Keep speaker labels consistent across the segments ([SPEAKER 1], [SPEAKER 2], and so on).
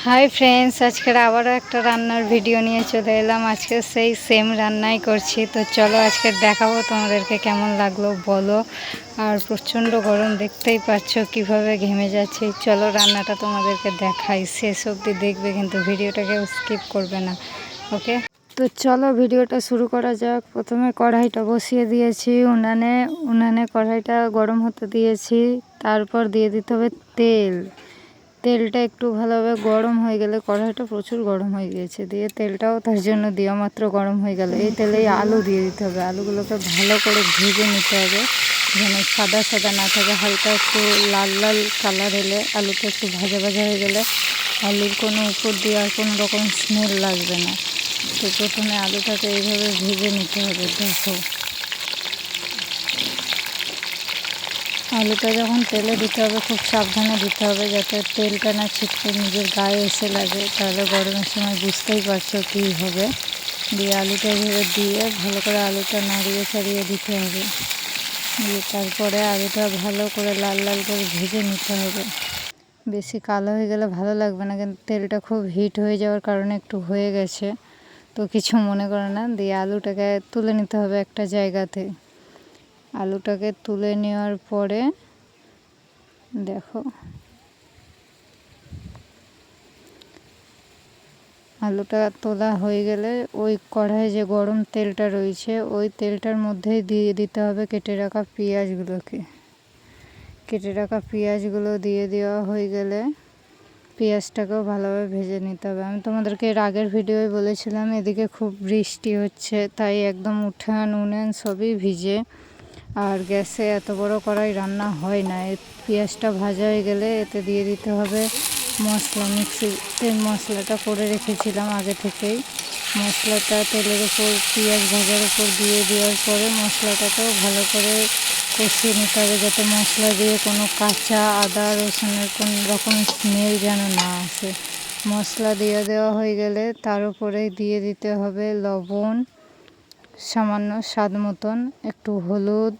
[SPEAKER 1] Hi friends, আজকের আবারও একটা রান্নার ভিডিও নিয়ে চলে এলাম। আজকে সেই সেম রান্নাই করছি। তো চলো আজকে দেখাবো তোমাদেরকে কেমন লাগলো বলো। আর প্রচণ্ড গরম, দেখতেই পাচ্ছ কিভাবে ঘেমে যাচ্ছে। চলো রান্নাটা তোমাদেরকে দেখাই, শেষ অবধি দেখবে কিন্তু ভিডিওটাকে স্কিপ করবে না, ওকে? তো চলো ভিডিওটা শুরু করা যাক। প্রথমে কড়াইটা বসিয়ে দিয়েছি উনানে কড়াইটা গরম হতে দিয়েছি। তারপর দিয়ে দিতে হবে তেল। তেলটা একটু ভালোভাবে গরম হয়ে গেলে, কড়াইটা প্রচুর গরম হয়ে গিয়েছে, দিয়ে তেলটাও তার জন্য দেওয়া মাত্র গরম হয়ে গেল। এই তেলেই আলু দিয়ে দিতে হবে। আলুগুলোকে ভালো করে ভেজে নিতে হবে, যেন সাদা সাদা না থাকে। হালকা একটু লাল লাল কালার এলে, আলুটা একটু ভাজা ভাজা হয়ে গেলে আলুর কোনো উপর দিয়ে আর কোনো রকম স্মেল লাগবে না। তো প্রথমে আলুটাকে এইভাবে ভেজে নিতে হবে। দেখো আলুটা যখন তেলে দিতে হবে খুব সাবধানে দিতে হবে, যাতে তেলটা না ছিটকে নিজের গায়ে এসে লাগে, তাহলে গরমের সময় বুঝতেই পারছো কী হবে। দিয়ে আলুটা এভাবে দিয়ে ভালো করে আলুটা নাড়িয়ে ছাড়িয়ে দিতে হবে। দিয়ে তারপরে আলুটা ভালো করে লাল লাল করে ভেজে নিতে হবে। বেশি কালো হয়ে গেলে ভালো লাগবে না, কিন্তু তেলটা খুব হিট হয়ে যাওয়ার কারণে একটু হয়ে গেছে, তো কিছু মনে করে না। দিয়ে আলুটাকে তুলে নিতে হবে একটা জায়গাতে। আলুটাকে তুলে নেওয়ার পরে দেখো আলুটা তোলা হয়ে গেলে ওই কড়াইয়ে যে গরম তেলটা রয়েছে, ওই তেলটার মধ্যেই দিয়ে দিতে হবে কেটে রাখা পেঁয়াজগুলোকে। কেটে রাখা পেঁয়াজগুলো দিয়ে দেওয়া হয়ে গেলে পেঁয়াজটাকেও ভালোভাবে ভেজে নিতে হবে। আমি তোমাদেরকে এর আগের ভিডিওয় বলেছিলাম এদিকে খুব বৃষ্টি হচ্ছে, তাই একদম উঠান উনান সবই ভিজে, আর গ্যাসে এত বড় কড়াই রান্না হয় না। পেঁয়াজটা ভাজা হয়ে গেলে এতে দিয়ে দিতে হবে মশলা। মিক্সিতে মশলাটা করে রেখেছিলাম আগে থেকেই। মশলাটা তেলের ওপর পেঁয়াজ ভাজার ওপর দিয়ে দেওয়ার পরে মশলাটাকেও ভালো করে কষিয়ে নিতে হবে, যাতে মশলা দিয়ে কোনো কাঁচা আদা রসুনের কোনো রকম স্মেল যেন না আসে। মশলা দিয়ে দেওয়া হয়ে গেলে তার উপরে দিয়ে দিতে হবে লবণ, সামান্য স্বাদ মতন, একটু হলুদ,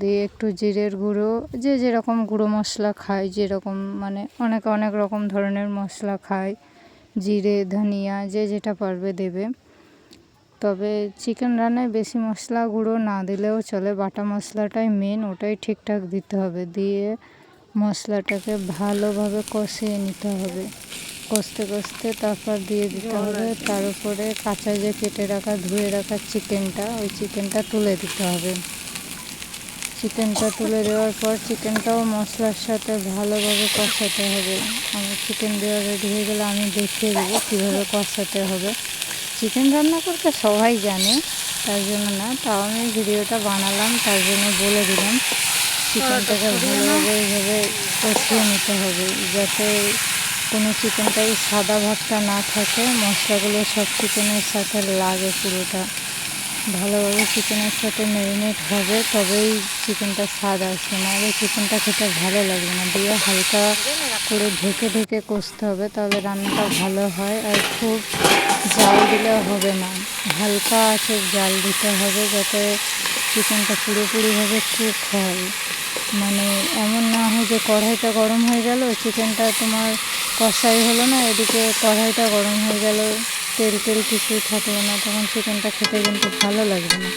[SPEAKER 1] দিয়ে একটু জিরের গুঁড়ো, যে যেরকম গুঁড়ো মশলা খায়, যেরকম মানে অনেকে অনেক রকম ধরনের মশলা খায়, জিরে ধনিয়া যে যেটা পারবে দেবে। তবে চিকেন রান্নায় বেশি মশলা গুঁড়ো না দিলেও চলে, বাটা মশলাটাই মেন, ওটাই ঠিকঠাক দিতে হবে। দিয়ে মশলাটাকে ভালোভাবে কষিয়ে নিতে হবে। কষতে কষতে তারপর দিয়ে দিতে হবে তার উপরে কাঁচা যে কেটে রাখা ধুয়ে রাখা চিকেনটা, ওই চিকেনটা তুলে দিতে হবে। চিকেনটা তুলে দেওয়ার পর চিকেনটাও মশলার সাথে ভালোভাবে কষাতে হবে। আমার চিকেন দেওয়া রেডি হয়ে গেলে আমি দেখিয়ে দেবো কীভাবে কষাতে হবে। চিকেন রান্না করতে সবাই জানে, তার জন্য না, তাও আমি ভিডিওটা বানালাম, তার জন্য বলে দিলাম। চিকেনটাকে ভালোভাবে এইভাবে কষিয়ে নিতে হবে, যাতে কোনো চিকেনটাই সাদা ভাবটা না থাকে, মশলাগুলো সব চিকেনের সাথে লাগে পুরোটা। ভালোভাবে চিকেনের সাথে ম্যারিনেট হবে, তবেই চিকেনটা স্বাদ আসবে, নাহলে চিকেনটা খেতে ভালো লাগবে না। দিয়ে হালকা করে ঢেকে ঢেকে কষতে হবে, তাহলে রান্নাটা ভালো হয়। আর খুব জাল দিলে হবে না, হালকা আছে জাল দিতে হবে, যাতে চিকেনটা পুরোপুরিভাবে কুক হয়। মানে এমন না হয় যে কড়াইটা গরম হয়ে গেল, চিকেনটা তোমার কষাই হলো না, এদিকে কড়াইটা গরম হয়ে গেল, তেল তেল কিছুই থাকলো না, তখন চিকেনটা খেতে কিন্তু ভালো লাগবে না।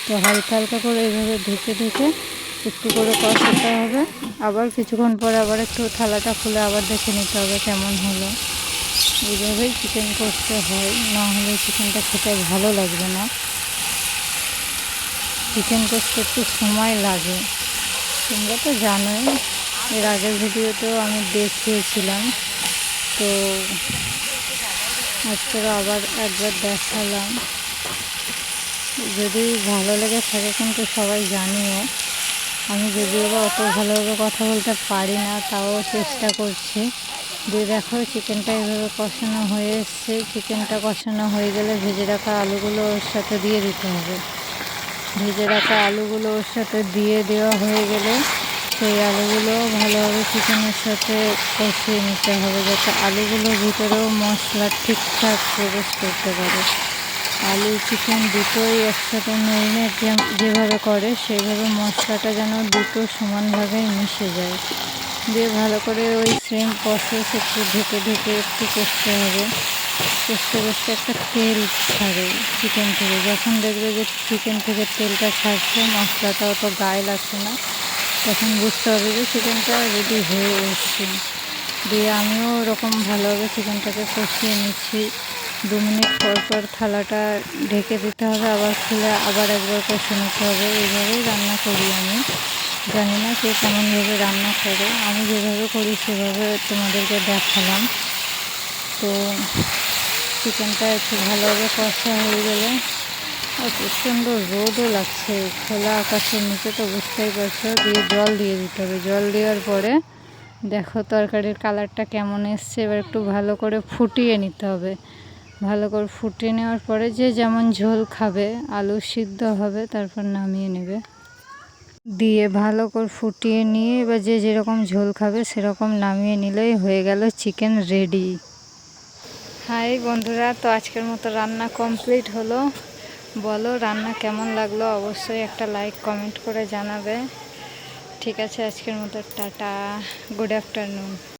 [SPEAKER 1] তো হালকা হালকা করে এইভাবে ঢেকে ঢেকে একটু করে কষাতে হবে। আবার কিছুক্ষণ পরে আবার একটু থালাটা খুলে আবার দেখে নিতে হবে কেমন হলো। এইভাবেই চিকেন কষতে হয়, না হলে চিকেনটা খেতে ভালো লাগবে না। চিকেন কষতে একটু সময় লাগে, তোমরা তো জানোই, এর আগের ভিডিওতেও আমি দেখিয়েছিলাম। তো আজকেও আবার একবার দেখালাম। যদি ভালো লেগে থাকে কিন্তু সবাই জানিও। আমি যদিও বা অত ভালোভাবে কথা বলতে পারি না, তাও চেষ্টা করছি। দিয়ে দেখো চিকেনটা এইভাবে কষানো হয়ে এসছে। চিকেনটা কষানো হয়ে গেলে ভেজে রাখা আলুগুলো ওর সাথে দিয়ে দিতে হবে। ভেজে রাখা আলুগুলো ওর সাথে দিয়ে দেওয়া হয়ে গেলে সেই আলুগুলো ভালোভাবে চিকেনের সাথে কষিয়ে নিতে হবে, যাতে আলুগুলোর ভিতরেও মশলা ঠিকঠাক প্রবেশ করতে পারে। আলু চিকেন দুটোই একসাথে ম্যারিনেট যেভাবে করে সেইভাবে মশলাটা যেন দুটো সমানভাবে মিশে যায়। দিয়ে ভালো করে ওই সেম প্রসেস একটু ঢেকে ঢেকে একটু কষতে হবে। কষতে কষতে একটা তেল ছাড়ে চিকেন থেকে। যখন দেখবে যে চিকেন থেকে তেলটা ছাড়ছে, মশলাটা অত গায়ে লাগছে না, তখন বুঝতে হবে যে চিকেনটা রেডি হয়ে এসছে। দিয়ে আমিও ওরকম ভালোভাবে চিকেনটাকে কষিয়ে নিচ্ছি। 2 মিনিট পর পর থালাটা ঢেকে দিতে হবে, আবার খুলে আবার একবার কষে নিতে হবে। এইভাবেই রান্না করি আমি। জানি না কে কেমনভাবে রান্না করে, আমি যেভাবে করি সেভাবে তোমাদেরকে দেখালাম। তো চিকেনটা একটু ভালোভাবে কষা হয়ে গেলে, আর প্রচণ্ড রোদও লাগছে, খোলা আকাশের নিচে, তো বুঝতেই পারছো। দিয়ে জল দিয়ে দিতে হবে। জল দেওয়ার পরে দেখো তরকারির কালারটা কেমন এসছে। এবার একটু ভালো করে ফুটিয়ে নিতে হবে। ভালো করে ফুটিয়ে নেওয়ার পরে যে যেমন ঝোল খাবে, আলু সিদ্ধ হবে, তারপর নামিয়ে নেবে। দিয়ে ভালো করে ফুটিয়ে নিয়ে এবার যে যেরকম ঝোল খাবে সেরকম নামিয়ে নিলেই হয়ে গেল চিকেন রেডি। হাই বন্ধুরা, তো আজকের মতো রান্না কমপ্লিট হলো। বলো রান্না কেমন লাগলো, অবশ্যই একটা লাইক কমেন্ট করে জানাবে। ঠিক আছে, আজকের মতো টাটা, গুড আফটারনুন।